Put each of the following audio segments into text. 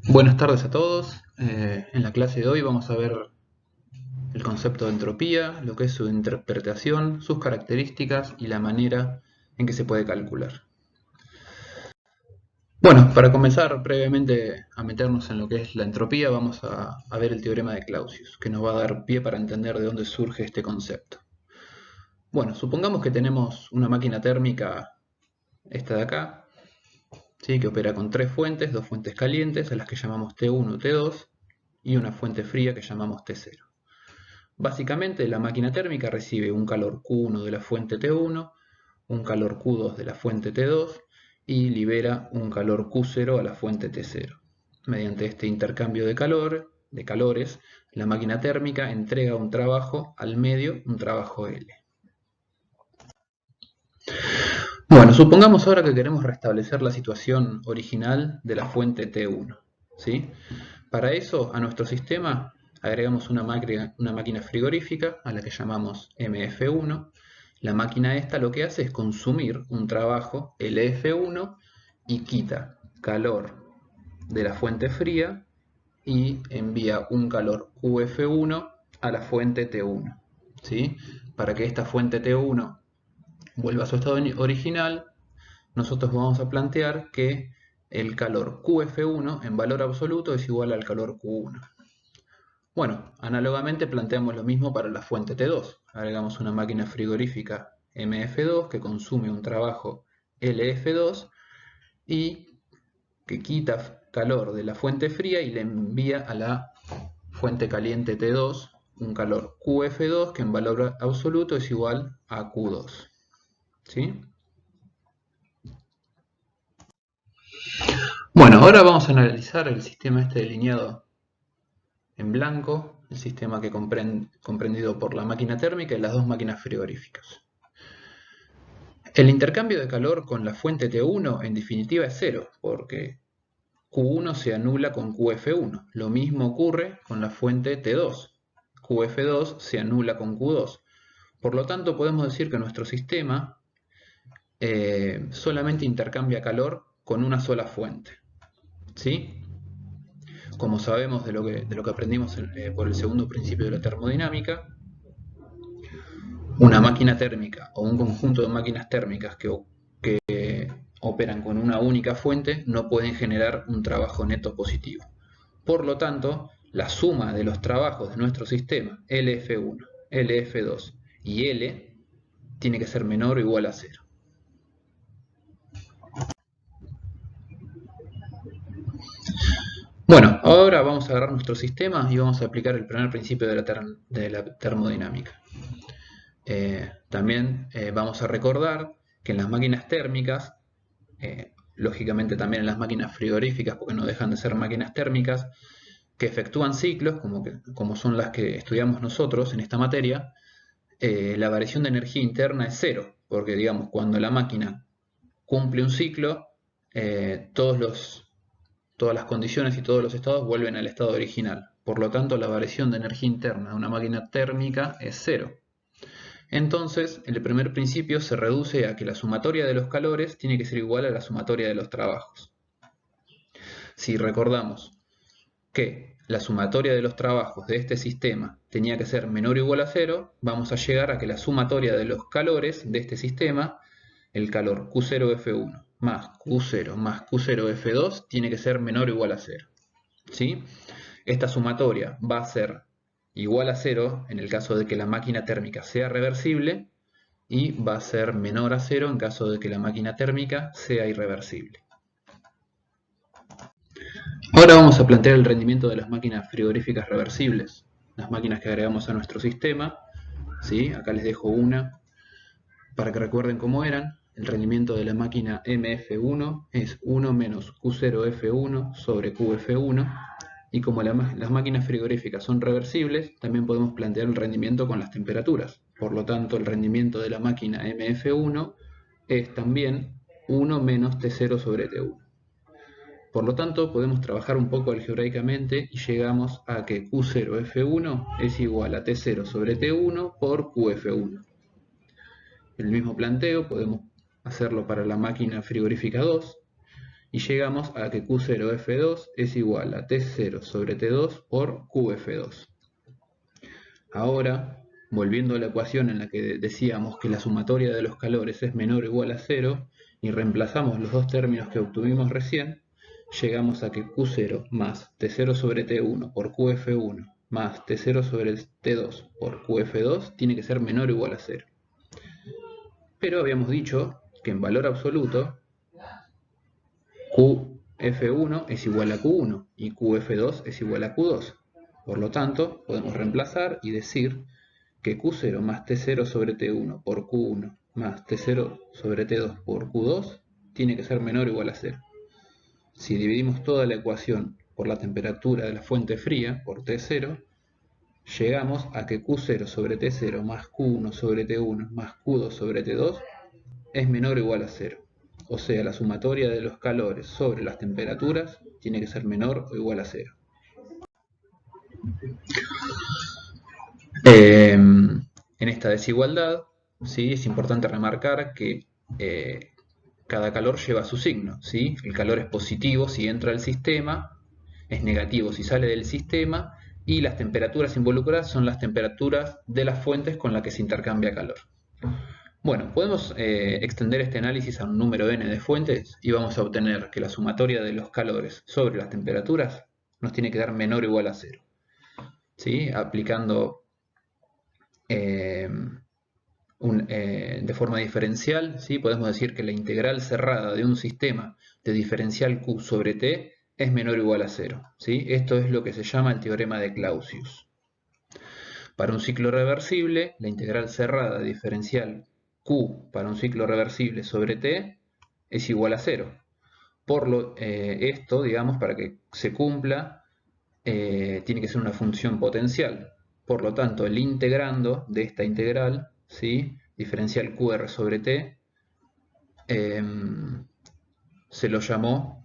Buenas tardes a todos. En la clase de hoy vamos a ver el concepto de entropía, lo que es su interpretación, sus características y la manera en que se puede calcular. Bueno, para comenzar brevemente a meternos en lo que es la entropía, vamos a ver el teorema de Clausius, que nos va a dar pie para entender de dónde surge este concepto. Bueno, supongamos que tenemos una máquina térmica, esta de acá, ¿sí? Que opera con tres fuentes, dos fuentes calientes, a las que llamamos T1 o T2, y una fuente fría que llamamos T0. Básicamente, la máquina térmica recibe un calor Q1 de la fuente T1, un calor Q2 de la fuente T2 y libera un calor Q0 a la fuente T0. Mediante este intercambio de calores, la máquina térmica entrega un trabajo al medio, un trabajo L. Bueno, supongamos ahora que queremos restablecer la situación original de la fuente T1, ¿sí? Para eso, a nuestro sistema agregamos una máquina frigorífica a la que llamamos MF1. La máquina esta lo que hace es consumir un trabajo LF1 y quita calor de la fuente fría y envía un calor UF1 a la fuente T1, ¿sí? Para que esta fuente T1 vuelva a su estado original, nosotros vamos a plantear que el calor QF1 en valor absoluto es igual al calor Q1. Bueno, análogamente planteamos lo mismo para la fuente T2. Agregamos una máquina frigorífica MF2 que consume un trabajo LF2 y que quita calor de la fuente fría y le envía a la fuente caliente T2 un calor QF2 que en valor absoluto es igual a Q2. ¿Sí? Bueno, ahora vamos a analizar el sistema este delineado en blanco, el sistema que comprendido por la máquina térmica y las dos máquinas frigoríficas. El intercambio de calor con la fuente T1 en definitiva es cero, porque Q1 se anula con QF1. Lo mismo ocurre con la fuente T2. QF2 se anula con Q2. Por lo tanto, podemos decir que nuestro sistema solamente intercambia calor con una sola fuente. ¿Sí? Como sabemos de lo que aprendimos por el segundo principio de la termodinámica, una máquina térmica o un conjunto de máquinas térmicas que operan con una única fuente no pueden generar un trabajo neto positivo. Por lo tanto, la suma de los trabajos de nuestro sistema, LF1, LF2 y L, tiene que ser menor o igual a 0. Bueno, ahora vamos a agarrar nuestro sistema y vamos a aplicar el primer principio de la termodinámica. También vamos a recordar que en las máquinas térmicas, lógicamente también en las máquinas frigoríficas, porque no dejan de ser máquinas térmicas, que efectúan ciclos, como son las que estudiamos nosotros en esta materia, la variación de energía interna es cero, porque digamos, cuando la máquina cumple un ciclo, todas las condiciones y todos los estados vuelven al estado original. Por lo tanto, la variación de energía interna de una máquina térmica es cero. Entonces, el primer principio se reduce a que la sumatoria de los calores tiene que ser igual a la sumatoria de los trabajos. Si recordamos que la sumatoria de los trabajos de este sistema tenía que ser menor o igual a 0, vamos a llegar a que la sumatoria de los calores de este sistema, el calor Q0F1 más Q0 más Q0F2, tiene que ser menor o igual a 0. ¿Sí? Esta sumatoria va a ser igual a 0 en el caso de que la máquina térmica sea reversible y va a ser menor a 0 en caso de que la máquina térmica sea irreversible. Ahora vamos a plantear el rendimiento de las máquinas frigoríficas reversibles, las máquinas que agregamos a nuestro sistema. ¿Sí? Acá les dejo una para que recuerden cómo eran. El rendimiento de la máquina MF1 es 1 menos Q0F1 sobre QF1. Y como las máquinas frigoríficas son reversibles, también podemos plantear el rendimiento con las temperaturas. Por lo tanto, el rendimiento de la máquina MF1 es también 1 menos T0 sobre T1. Por lo tanto, podemos trabajar un poco algebraicamente y llegamos a que Q0F1 es igual a T0 sobre T1 por QF1. El mismo planteo podemos hacerlo para la máquina frigorífica 2. y llegamos a que Q0F2 es igual a T0 sobre T2 por QF2. Ahora, volviendo a la ecuación en la que decíamos que la sumatoria de los calores es menor o igual a 0, y reemplazamos los dos términos que obtuvimos recién, llegamos a que Q0 más T0 sobre T1 por QF1 más T0 sobre T2 por QF2 tiene que ser menor o igual a 0. Pero habíamos dicho que en valor absoluto QF1 es igual a Q1 y QF2 es igual a Q2. Por lo tanto, podemos reemplazar y decir que Q0 más T0 sobre T1 por Q1 más T0 sobre T2 por Q2 tiene que ser menor o igual a 0. Si dividimos toda la ecuación por la temperatura de la fuente fría, por T0, llegamos a que Q0 sobre T0 más Q1 sobre T1 más Q2 sobre T2 es menor o igual a 0. O sea, la sumatoria de los calores sobre las temperaturas tiene que ser menor o igual a 0. En esta desigualdad, ¿sí? Es importante remarcar que cada calor lleva su signo, ¿sí? El calor es positivo si entra al sistema, es negativo si sale del sistema, y las temperaturas involucradas son las temperaturas de las fuentes con las que se intercambia calor. Bueno, podemos extender este análisis a un número n de fuentes y vamos a obtener que la sumatoria de los calores sobre las temperaturas nos tiene que dar menor o igual a 0. ¿Sí? Aplicando de forma diferencial, ¿sí? Podemos decir que la integral cerrada de un sistema de diferencial Q sobre T es menor o igual a 0. ¿Sí? Esto es lo que se llama el teorema de Clausius. Para un ciclo reversible, la integral cerrada de diferencial Q para un ciclo reversible sobre T es igual a 0. Esto, digamos, para que se cumpla, tiene que ser una función potencial. Por lo tanto, el integrando de esta integral, ¿sí? Diferencial QR sobre T, se lo llamó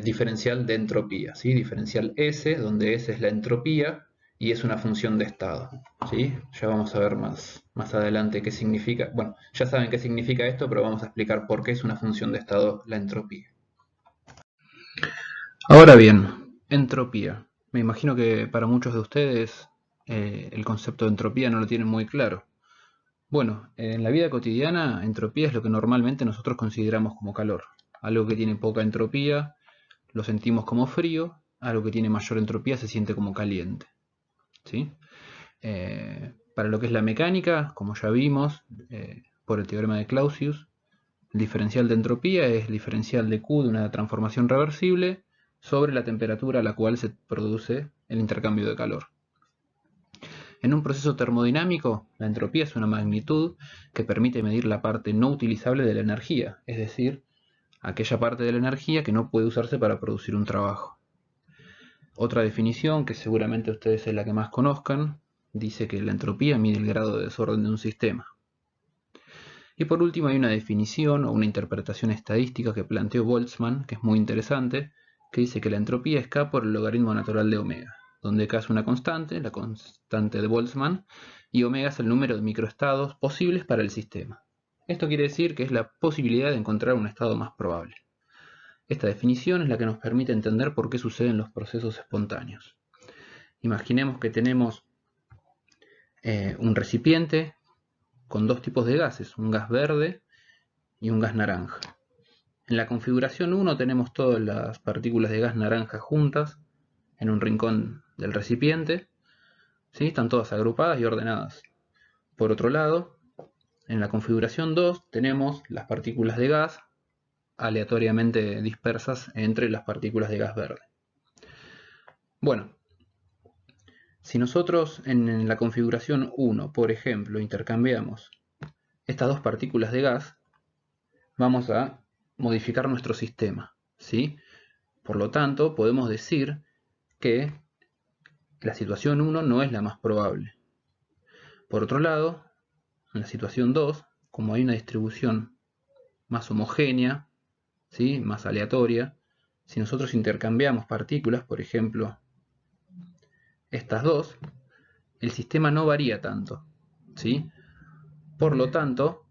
diferencial de entropía, ¿sí? Diferencial S, donde S es la entropía y es una función de estado, ¿sí? Ya vamos a ver más adelante qué significa. Bueno, ya saben qué significa esto, pero vamos a explicar por qué es una función de estado la entropía. Ahora bien, entropía. Me imagino que para muchos de ustedes el concepto de entropía no lo tienen muy claro. Bueno, en la vida cotidiana, entropía es lo que normalmente nosotros consideramos como calor. Algo que tiene poca entropía lo sentimos como frío, algo que tiene mayor entropía se siente como caliente. ¿Sí? Para lo que es la mecánica, como ya vimos por el teorema de Clausius, el diferencial de entropía es el diferencial de Q de una transformación reversible sobre la temperatura a la cual se produce el intercambio de calor. En un proceso termodinámico, la entropía es una magnitud que permite medir la parte no utilizable de la energía, es decir, aquella parte de la energía que no puede usarse para producir un trabajo. Otra definición, que seguramente ustedes es la que más conozcan, dice que la entropía mide el grado de desorden de un sistema. Y por último hay una definición o una interpretación estadística que planteó Boltzmann, que es muy interesante, que dice que la entropía es K por el logaritmo natural de omega, donde K es una constante, la constante de Boltzmann, y omega es el número de microestados posibles para el sistema. Esto quiere decir que es la posibilidad de encontrar un estado más probable. Esta definición es la que nos permite entender por qué suceden los procesos espontáneos. Imaginemos que tenemos un recipiente con dos tipos de gases, un gas verde y un gas naranja. En la configuración 1 tenemos todas las partículas de gas naranja juntas en un rincón del recipiente, ¿sí? Están todas agrupadas y ordenadas. Por otro lado, en la configuración 2 tenemos las partículas de gas aleatoriamente dispersas entre las partículas de gas verde. Bueno, si nosotros en la configuración 1, por ejemplo, intercambiamos estas dos partículas de gas, vamos a modificar nuestro sistema, ¿sí? Por lo tanto, podemos decir que la situación 1 no es la más probable. Por otro lado, en la situación 2, como hay una distribución más homogénea, ¿sí? Más aleatoria, si nosotros intercambiamos partículas, por ejemplo, estas dos, el sistema no varía tanto, ¿sí? Por lo tanto,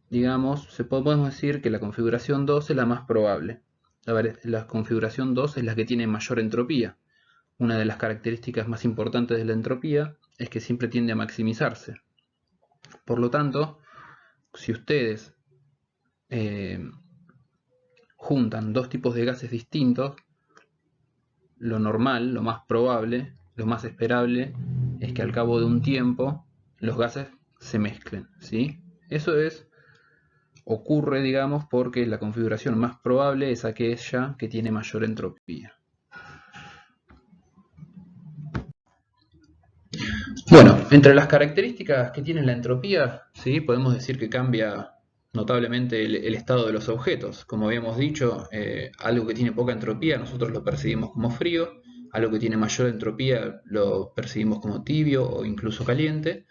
digamos, podemos decir que la configuración 2 es la más probable. La configuración 2 es la que tiene mayor entropía. Una de las características más importantes de la entropía es que siempre tiende a maximizarse. Por lo tanto, si ustedes juntan dos tipos de gases distintos, lo normal, lo más probable, lo más esperable es que al cabo de un tiempo los gases se mezclen, ¿sí? Eso ocurre, digamos, porque la configuración más probable es aquella que tiene mayor entropía. Bueno, entre las características que tiene la entropía, ¿sí? Podemos decir que cambia notablemente el estado de los objetos. Como habíamos dicho, algo que tiene poca entropía nosotros lo percibimos como frío, algo que tiene mayor entropía lo percibimos como tibio o incluso caliente,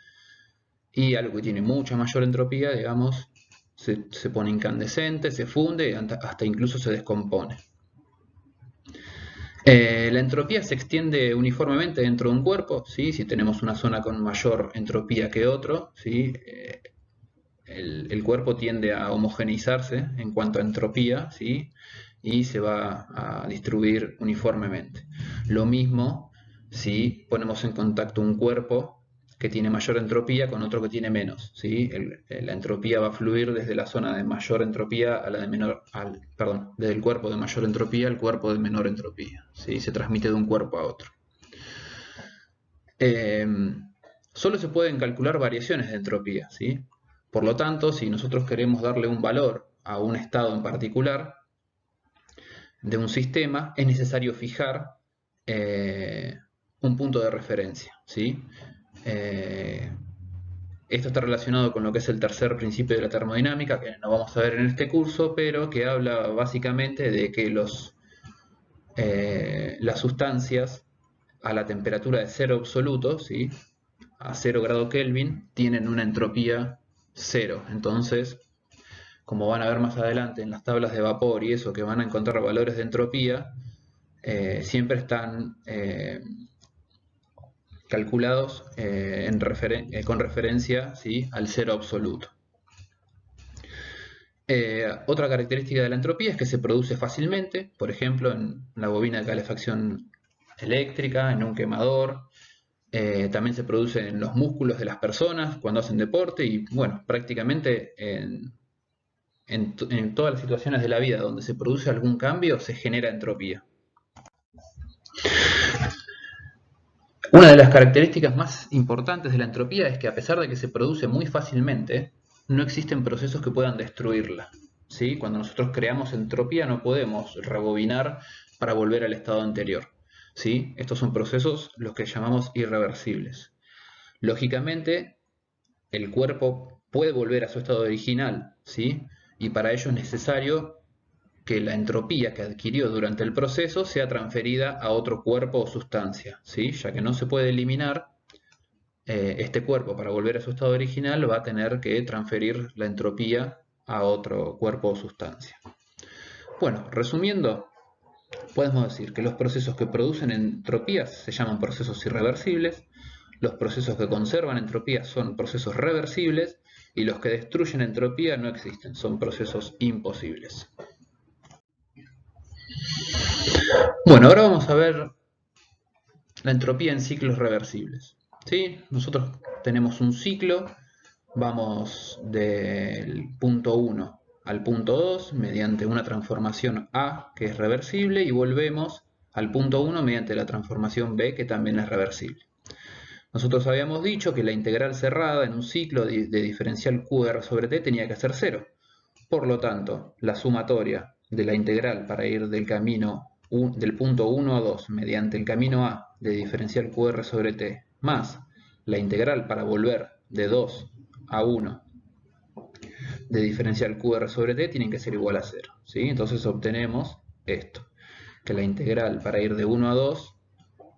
y algo que tiene mucha mayor entropía, digamos, se pone incandescente, se funde y hasta incluso se descompone. La entropía se extiende uniformemente dentro de un cuerpo, ¿sí? Si tenemos una zona con mayor entropía que otro, ¿sí? El cuerpo tiende a homogeneizarse en cuanto a entropía, ¿sí? Y se va a distribuir uniformemente. Lo mismo si ponemos en contacto un cuerpo que tiene mayor entropía con otro que tiene menos, ¿sí? La entropía va a fluir desde la zona de mayor entropía a la de menor, desde el cuerpo de mayor entropía al cuerpo de menor entropía, ¿sí? Se transmite de un cuerpo a otro. Solo se pueden calcular variaciones de entropía, ¿sí? Por lo tanto, si nosotros queremos darle un valor a un estado en particular de un sistema, es necesario fijar un punto de referencia, ¿sí? Esto está relacionado con lo que es el tercer principio de la termodinámica, que no vamos a ver en este curso, pero que habla básicamente de que las sustancias a la temperatura de cero absoluto, ¿sí? A 0 grado Kelvin, tienen una entropía cero. Entonces, como van a ver más adelante en las tablas de vapor y eso, que van a encontrar valores de entropía, siempre están calculados con referencia, ¿sí? Al cero absoluto. Otra característica de la entropía es que se produce fácilmente, por ejemplo, en la bobina de calefacción eléctrica, en un quemador. También se produce en los músculos de las personas cuando hacen deporte y, bueno, prácticamente en todas las situaciones de la vida donde se produce algún cambio se genera entropía. Una de las características más importantes de la entropía es que a pesar de que se produce muy fácilmente, no existen procesos que puedan destruirla, ¿sí? Cuando nosotros creamos entropía no podemos rebobinar para volver al estado anterior, ¿sí? Estos son procesos los que llamamos irreversibles. Lógicamente, el cuerpo puede volver a su estado original, ¿sí? Y para ello es necesario que la entropía que adquirió durante el proceso sea transferida a otro cuerpo o sustancia, ¿sí? Ya que no se puede eliminar, este cuerpo para volver a su estado original va a tener que transferir la entropía a otro cuerpo o sustancia. Bueno, resumiendo, podemos decir que los procesos que producen entropías se llaman procesos irreversibles, los procesos que conservan entropía son procesos reversibles y los que destruyen entropía no existen, son procesos imposibles. Bueno, ahora vamos a ver la entropía en ciclos reversibles, ¿sí? Nosotros tenemos un ciclo, vamos del punto 1 al punto 2 mediante una transformación A que es reversible y volvemos al punto 1 mediante la transformación B que también es reversible. Nosotros habíamos dicho que la integral cerrada en un ciclo de diferencial QR sobre T tenía que ser 0. Por lo tanto, la sumatoria de la integral para ir del punto 1 a 2 mediante el camino A de diferencial QR sobre T más la integral para volver de 2 a 1 de diferencial QR sobre T tienen que ser igual a 0, ¿sí? Entonces obtenemos esto, que la integral para ir de 1 a 2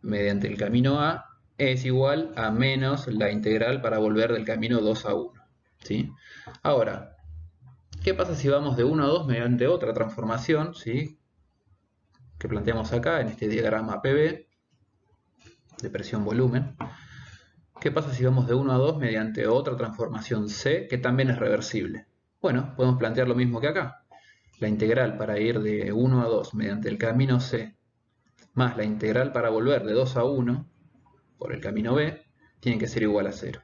mediante el camino A es igual a menos la integral para volver del camino 2 a 1, ¿sí? Ahora, ¿qué pasa si vamos de 1 a 2 mediante otra transformación, ¿sí? Que planteamos acá en este diagrama PV de presión-volumen? ¿Qué pasa si vamos de 1 a 2 mediante otra transformación C que también es reversible? Bueno, podemos plantear lo mismo que acá. la integral para ir de 1 a 2 mediante el camino C, más la integral para volver de 2 a 1 por el camino B, tiene que ser igual a 0.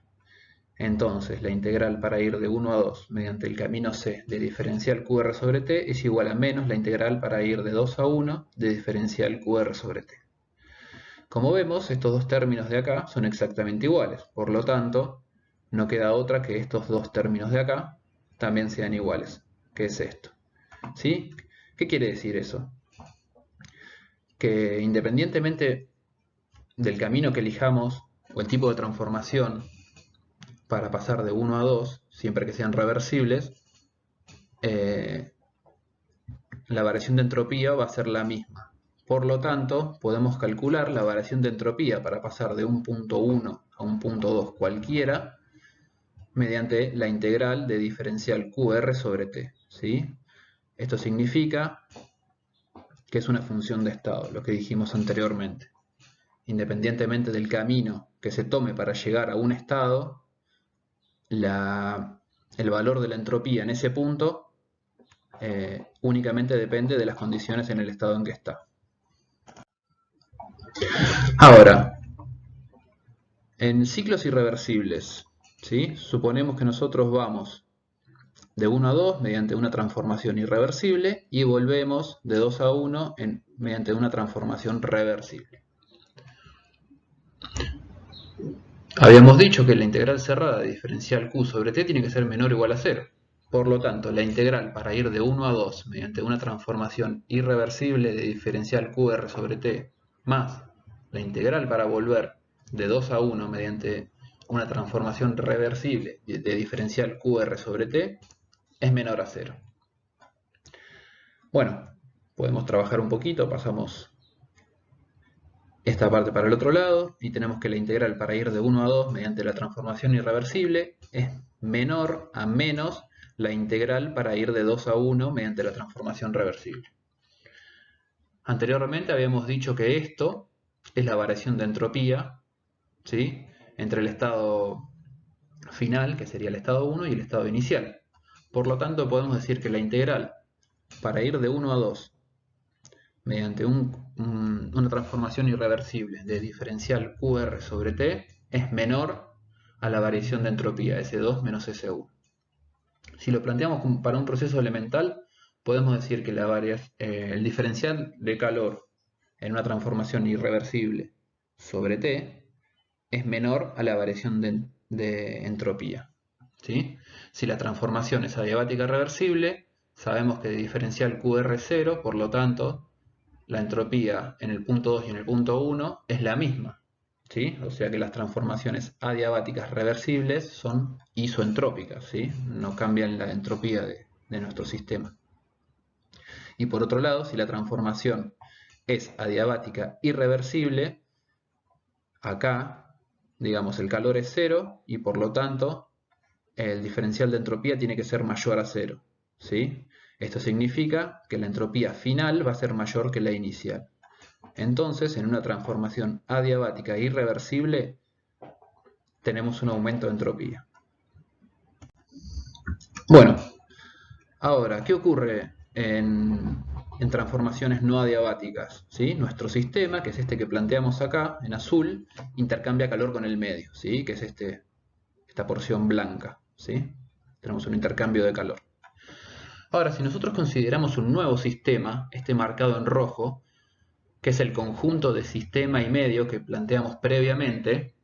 Entonces, la integral para ir de 1 a 2 mediante el camino C de diferencial QR sobre T es igual a menos la integral para ir de 2 a 1 de diferencial QR sobre T. Como vemos, estos dos términos de acá son exactamente iguales, por lo tanto, no queda otra que estos dos términos de acá también sean iguales, que es esto. ¿Sí? ¿Qué quiere decir eso? Que independientemente del camino que elijamos o el tipo de transformación para pasar de 1 a 2, siempre que sean reversibles, la variación de entropía va a ser la misma. Por lo tanto, podemos calcular la variación de entropía para pasar de un punto 1 a un punto 2 cualquiera mediante la integral de diferencial QR sobre T. ¿Sí? Esto significa que es una función de estado, lo que dijimos anteriormente. Independientemente del camino que se tome para llegar a un estado, el valor de la entropía en ese punto únicamente depende de las condiciones en el estado en que está. Ahora, en ciclos irreversibles, ¿sí? Suponemos que nosotros vamos de 1 a 2 mediante una transformación irreversible y volvemos de 2 a 1 mediante una transformación reversible. Habíamos dicho que la integral cerrada de diferencial Q sobre T tiene que ser menor o igual a 0. Por lo tanto, la integral para ir de 1 a 2 mediante una transformación irreversible de diferencial QR sobre T más la integral para volver de 2 a 1 mediante una transformación reversible de diferencial QR sobre T es menor a 0. Bueno, podemos trabajar un poquito, pasamos esta parte para el otro lado y tenemos que la integral para ir de 1 a 2 mediante la transformación irreversible es menor a menos la integral para ir de 2 a 1 mediante la transformación reversible. Anteriormente habíamos dicho que esto es la variación de entropía, ¿sí?, entre el estado final, que sería el estado 1, y el estado inicial. Por lo tanto, podemos decir que la integral para ir de 1 a 2 mediante una transformación irreversible de diferencial QR sobre T es menor a la variación de entropía S2 menos S1. Si lo planteamos para un proceso elemental, podemos decir que el diferencial de calor en una transformación irreversible sobre T es menor a la variación de entropía. ¿Sí? Si la transformación es adiabática reversible, sabemos que de diferencial QR es 0, por lo tanto, la entropía en el punto 2 y en el punto 1 es la misma. ¿Sí? O sea que las transformaciones adiabáticas reversibles son isoentrópicas, ¿sí? No cambian la entropía de nuestro sistema. Y por otro lado, si la transformación es adiabática irreversible, acá, digamos, el calor es 0 y por lo tanto el diferencial de entropía tiene que ser mayor a 0. ¿Sí? Esto significa que la entropía final va a ser mayor que la inicial. Entonces, en una transformación adiabática irreversible, tenemos un aumento de entropía. Bueno, ahora, ¿qué ocurre en transformaciones no adiabáticas? ¿Sí? Nuestro sistema, que es este que planteamos acá, en azul, intercambia calor con el medio, ¿sí? Que es esta porción blanca. ¿Sí? Tenemos un intercambio de calor. Ahora, si nosotros consideramos un nuevo sistema, este marcado en rojo, que es el conjunto de sistema y medio que planteamos previamente,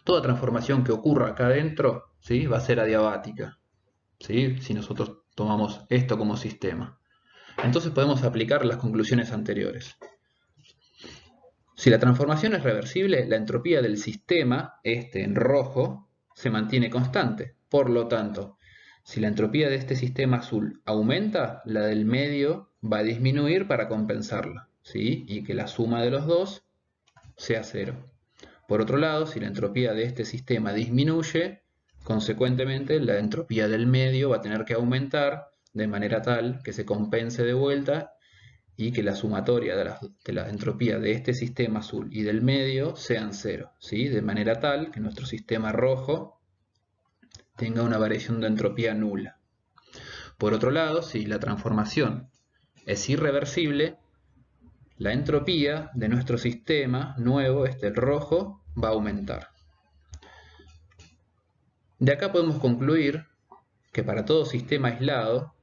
toda transformación que ocurra acá adentro, ¿sí?, va a ser adiabática, ¿sí?, si nosotros tomamos esto como sistema. Entonces podemos aplicar las conclusiones anteriores. Si la transformación es reversible, la entropía del sistema, en rojo, se mantiene constante. Por lo tanto, si la entropía de este sistema azul aumenta, la del medio va a disminuir para compensarla, ¿sí?, y que la suma de los dos sea 0. Por otro lado, si la entropía de este sistema disminuye, consecuentemente la entropía del medio va a tener que aumentar de manera tal que se compense de vuelta y que la sumatoria de la entropía de este sistema azul y del medio sean 0, ¿sí?, de manera tal que nuestro sistema rojo tenga una variación de entropía nula. Por otro lado, si la transformación es irreversible, la entropía de nuestro sistema nuevo, el rojo, va a aumentar. De acá podemos concluir que para todo sistema aislado,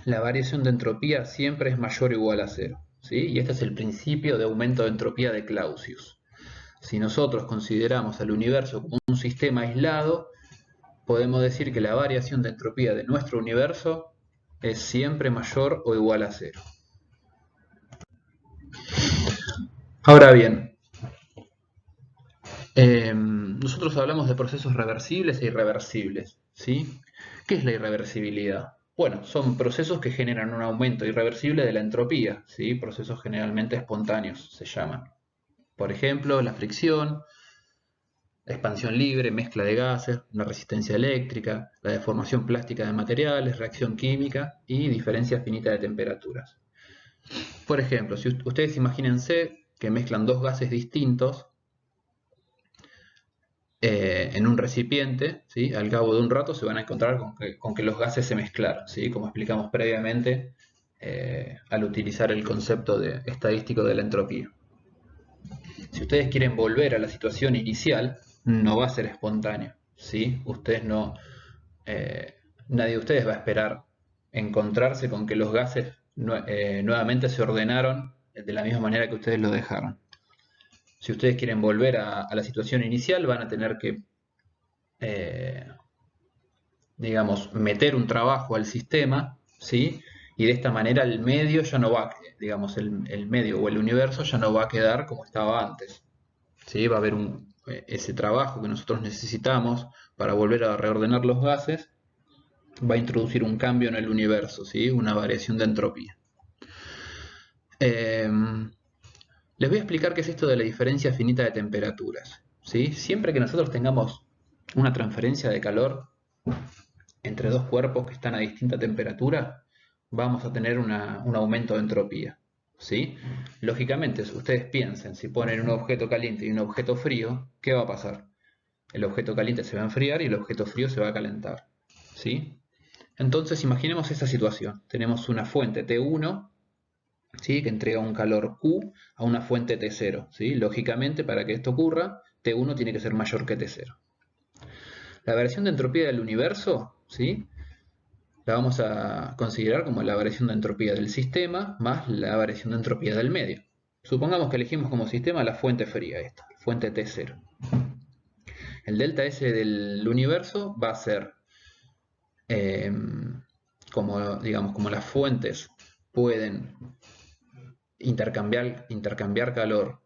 la variación de entropía siempre es mayor o igual a cero, ¿sí? Y este es el principio de aumento de entropía de Clausius. Si nosotros consideramos al universo como un sistema aislado, podemos decir que la variación de entropía de nuestro universo es siempre mayor o igual a cero. Ahora bien, nosotros hablamos de procesos reversibles e irreversibles, ¿sí? ¿Qué es la irreversibilidad? Bueno, son procesos que generan un aumento irreversible de la entropía, ¿sí? Procesos generalmente espontáneos se llaman. Por ejemplo, la fricción, expansión libre, mezcla de gases, una resistencia eléctrica, la deformación plástica de materiales, reacción química y diferencia finita de temperaturas. Por ejemplo, si ustedes imagínense que mezclan dos gases distintos en un recipiente, ¿sí? Al cabo de un rato se van a encontrar con que los gases se mezclaron, ¿sí? Como explicamos previamente al utilizar el concepto estadístico de la entropía. Si ustedes quieren volver a la situación inicial, no va a ser espontáneo, ¿sí? Nadie de ustedes va a esperar encontrarse con que los gases nuevamente se ordenaron de la misma manera que ustedes lo dejaron. Si ustedes quieren volver a la situación inicial, van a tener que, digamos, meter un trabajo al sistema, ¿sí? Y de esta manera el medio ya no va, digamos, el medio o el universo ya no va a quedar como estaba antes, ¿sí? Va a haber ese trabajo que nosotros necesitamos para volver a reordenar los gases, va a introducir un cambio en el universo, ¿sí? Una variación de entropía. Les voy a explicar qué es esto de la diferencia finita de temperaturas, ¿sí? Siempre que nosotros tengamos una transferencia de calor entre dos cuerpos que están a distinta temperatura, vamos a tener un aumento de entropía, ¿sí? Lógicamente, si ustedes piensen, si ponen un objeto caliente y un objeto frío, ¿qué va a pasar? El objeto caliente se va a enfriar y el objeto frío se va a calentar, ¿sí? Entonces imaginemos esa situación. Tenemos una fuente T1, ¿sí? Que entrega un calor Q a una fuente T0, ¿sí? Lógicamente, para que esto ocurra, T1 tiene que ser mayor que T0. La variación de entropía del universo, ¿sí? La vamos a considerar como la variación de entropía del sistema más la variación de entropía del medio. Supongamos que elegimos como sistema la fuente fría, esta, fuente T0. El delta S del universo va a ser, como las fuentes pueden intercambiar calor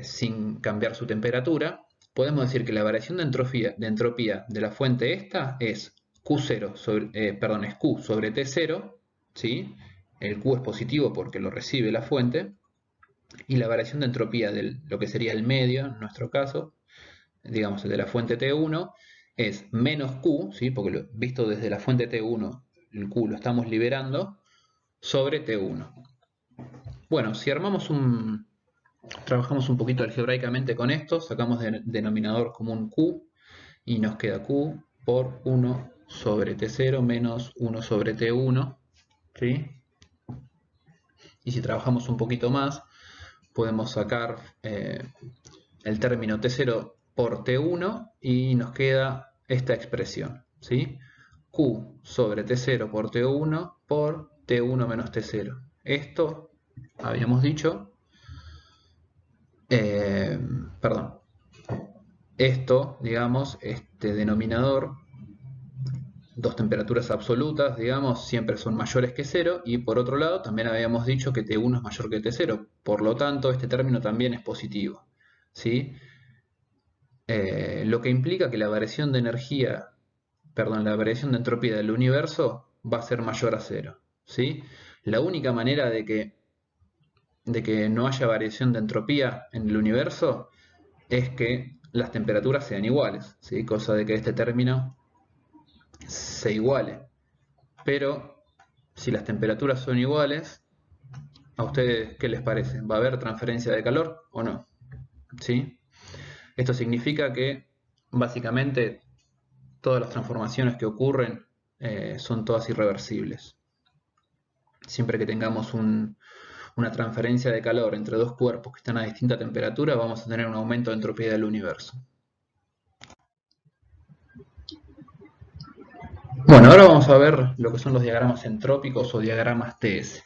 sin cambiar su temperatura, podemos decir que la variación de entropía de la fuente esta es Q0 es Q sobre T0, ¿sí? El Q es positivo porque lo recibe la fuente, y la variación de entropía de lo que sería el medio, en nuestro caso, digamos el de la fuente T1, es menos Q, ¿sí? Porque visto desde la fuente T1, el Q lo estamos liberando, sobre T1. Bueno, si trabajamos un poquito algebraicamente con esto, sacamos denominador común Q y nos queda Q por 1 sobre T0 menos 1 sobre T1, ¿sí? Y si trabajamos un poquito más, podemos sacar el término T0 por T1 y nos queda esta expresión, ¿sí? Q sobre T0 por T1 por T1 menos T0. Esto, habíamos dicho, perdón, esto, digamos, este denominador, dos temperaturas absolutas, digamos, siempre son mayores que 0, y por otro lado también habíamos dicho que T1 es mayor que T0, por lo tanto este término también es positivo, ¿sí? Lo que implica que la variación de la variación de entropía del universo va a ser mayor a 0, ¿sí? La única manera de que no haya variación de entropía en el universo es que las temperaturas sean iguales, ¿sí? Cosa de que este término se iguale. Pero si las temperaturas son iguales, ¿a ustedes qué les parece? ¿Va a haber transferencia de calor o no? ¿Sí? Esto significa que básicamente todas las transformaciones que ocurren son todas irreversibles. Siempre que tengamos una transferencia de calor entre dos cuerpos que están a distinta temperatura, vamos a tener un aumento de entropía del universo. Bueno, ahora vamos a ver lo que son los diagramas entrópicos o diagramas TS.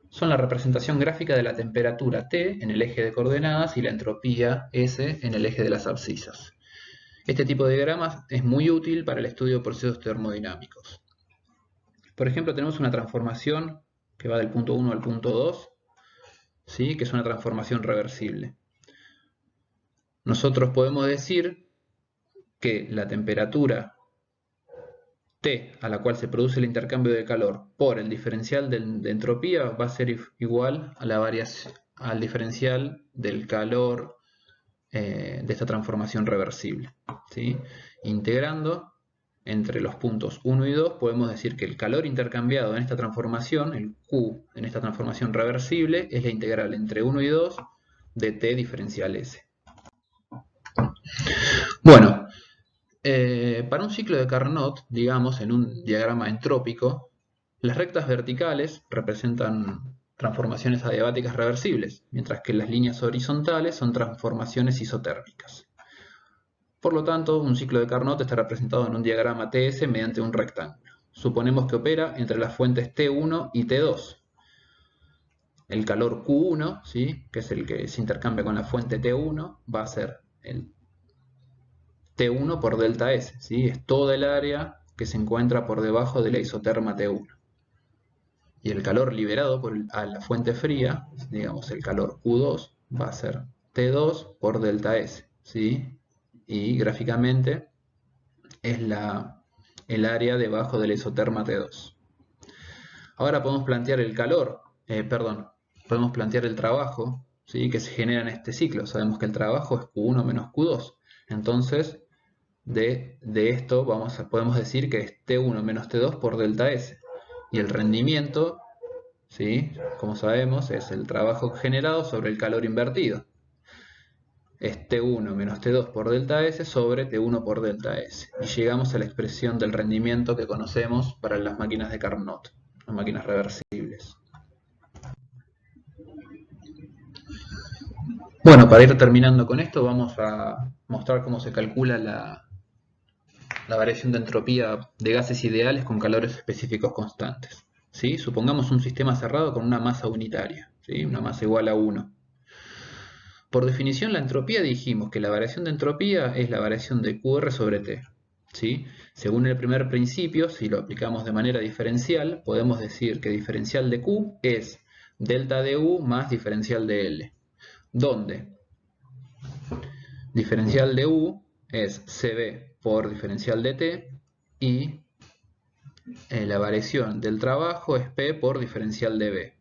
Son la representación gráfica de la temperatura T en el eje de coordenadas y la entropía S en el eje de las abscisas. Este tipo de diagramas es muy útil para el estudio de procesos termodinámicos. Por ejemplo, tenemos una transformación que va del punto 1 al punto 2, ¿sí? Que es una transformación reversible. Nosotros podemos decir que la temperatura T a la cual se produce el intercambio de calor por el diferencial de entropía va a ser igual a al diferencial del calor de esta transformación reversible, ¿sí? Integrando entre los puntos 1 y 2 podemos decir que el calor intercambiado en esta transformación, el Q en esta transformación reversible, es la integral entre 1 y 2 de T diferencial S. Bueno, para un ciclo de Carnot, digamos, en un diagrama entrópico, las rectas verticales representan transformaciones adiabáticas reversibles, mientras que las líneas horizontales son transformaciones isotérmicas. Por lo tanto, un ciclo de Carnot está representado en un diagrama TS mediante un rectángulo. Suponemos que opera entre las fuentes T1 y T2. El calor Q1, ¿sí? Que es el que se intercambia con la fuente T1, va a ser el T1 por delta S, ¿sí? Es toda el área que se encuentra por debajo de la isoterma T1. Y el calor liberado a la fuente fría, digamos el calor Q2, va a ser T2 por delta S, ¿sí? Y gráficamente es el área debajo de la isoterma T2. Ahora podemos plantear podemos plantear el trabajo, ¿sí? Que se genera en este ciclo. Sabemos que el trabajo es Q1 menos Q2. Entonces, de esto podemos decir que es T1 menos T2 por delta S. Y el rendimiento, ¿sí? Como sabemos, es el trabajo generado sobre el calor invertido. Es T1 menos T2 por delta S sobre T1 por delta S. Y llegamos a la expresión del rendimiento que conocemos para las máquinas de Carnot, las máquinas reversibles. Bueno, para ir terminando con esto, vamos a mostrar cómo se calcula la variación de entropía de gases ideales con calores específicos constantes, ¿sí? Supongamos un sistema cerrado con una masa unitaria, ¿sí? Una masa igual a 1. Por definición, la entropía dijimos que la variación de entropía es la variación de QR sobre T, ¿sí? Según el primer principio, si lo aplicamos de manera diferencial, podemos decir que diferencial de Q es delta de U más diferencial de L, donde diferencial de U es CB por diferencial de T y la variación del trabajo es P por diferencial de B,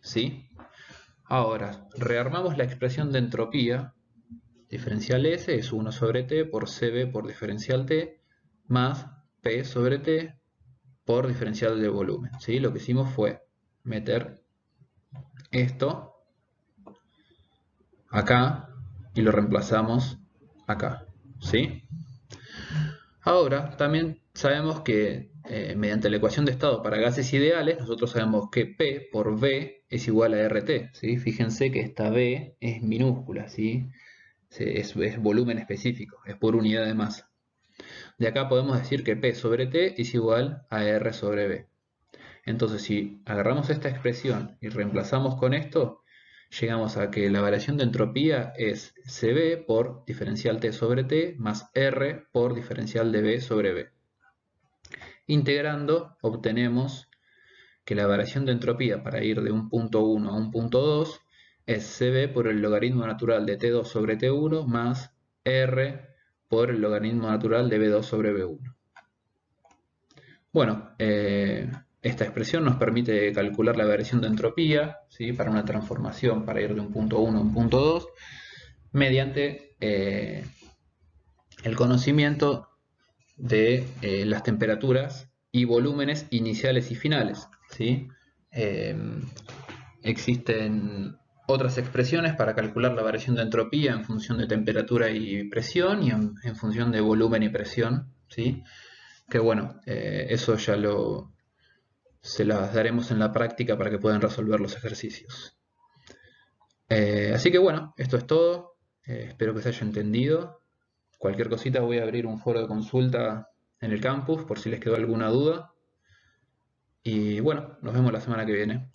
¿sí? Ahora, rearmamos la expresión de entropía. Diferencial S es 1 sobre T por CB por diferencial T más P sobre T por diferencial de volumen, ¿sí? Lo que hicimos fue meter esto acá y lo reemplazamos acá, ¿sí? Ahora, también sabemos que mediante la ecuación de estado para gases ideales, nosotros sabemos que P por V es igual a RT, ¿sí? Fíjense que esta V es minúscula, ¿sí? Es volumen específico, es por unidad de masa. De acá podemos decir que P sobre T es igual a R sobre V. Entonces, si agarramos esta expresión y reemplazamos con esto, llegamos a que la variación de entropía es CB por diferencial T sobre T más R por diferencial de V sobre V. Integrando, obtenemos que la variación de entropía para ir de un punto 1 a un punto 2 es CB por el logaritmo natural de T2 sobre T1 más R por el logaritmo natural de V2 sobre V1. Bueno, esta expresión nos permite calcular la variación de entropía, ¿sí? Para una transformación para ir de un punto 1 a un punto 2 mediante el conocimiento de las temperaturas y volúmenes iniciales y finales, ¿sí? Existen otras expresiones para calcular la variación de entropía en función de temperatura y presión y en función de volumen y presión, ¿sí? que bueno, eso ya se las daremos en la práctica para que puedan resolver los ejercicios. Así que bueno, esto es todo. Espero que se haya entendido. Cualquier cosita voy a abrir un foro de consulta en el campus por si les quedó alguna duda. Y bueno, nos vemos la semana que viene.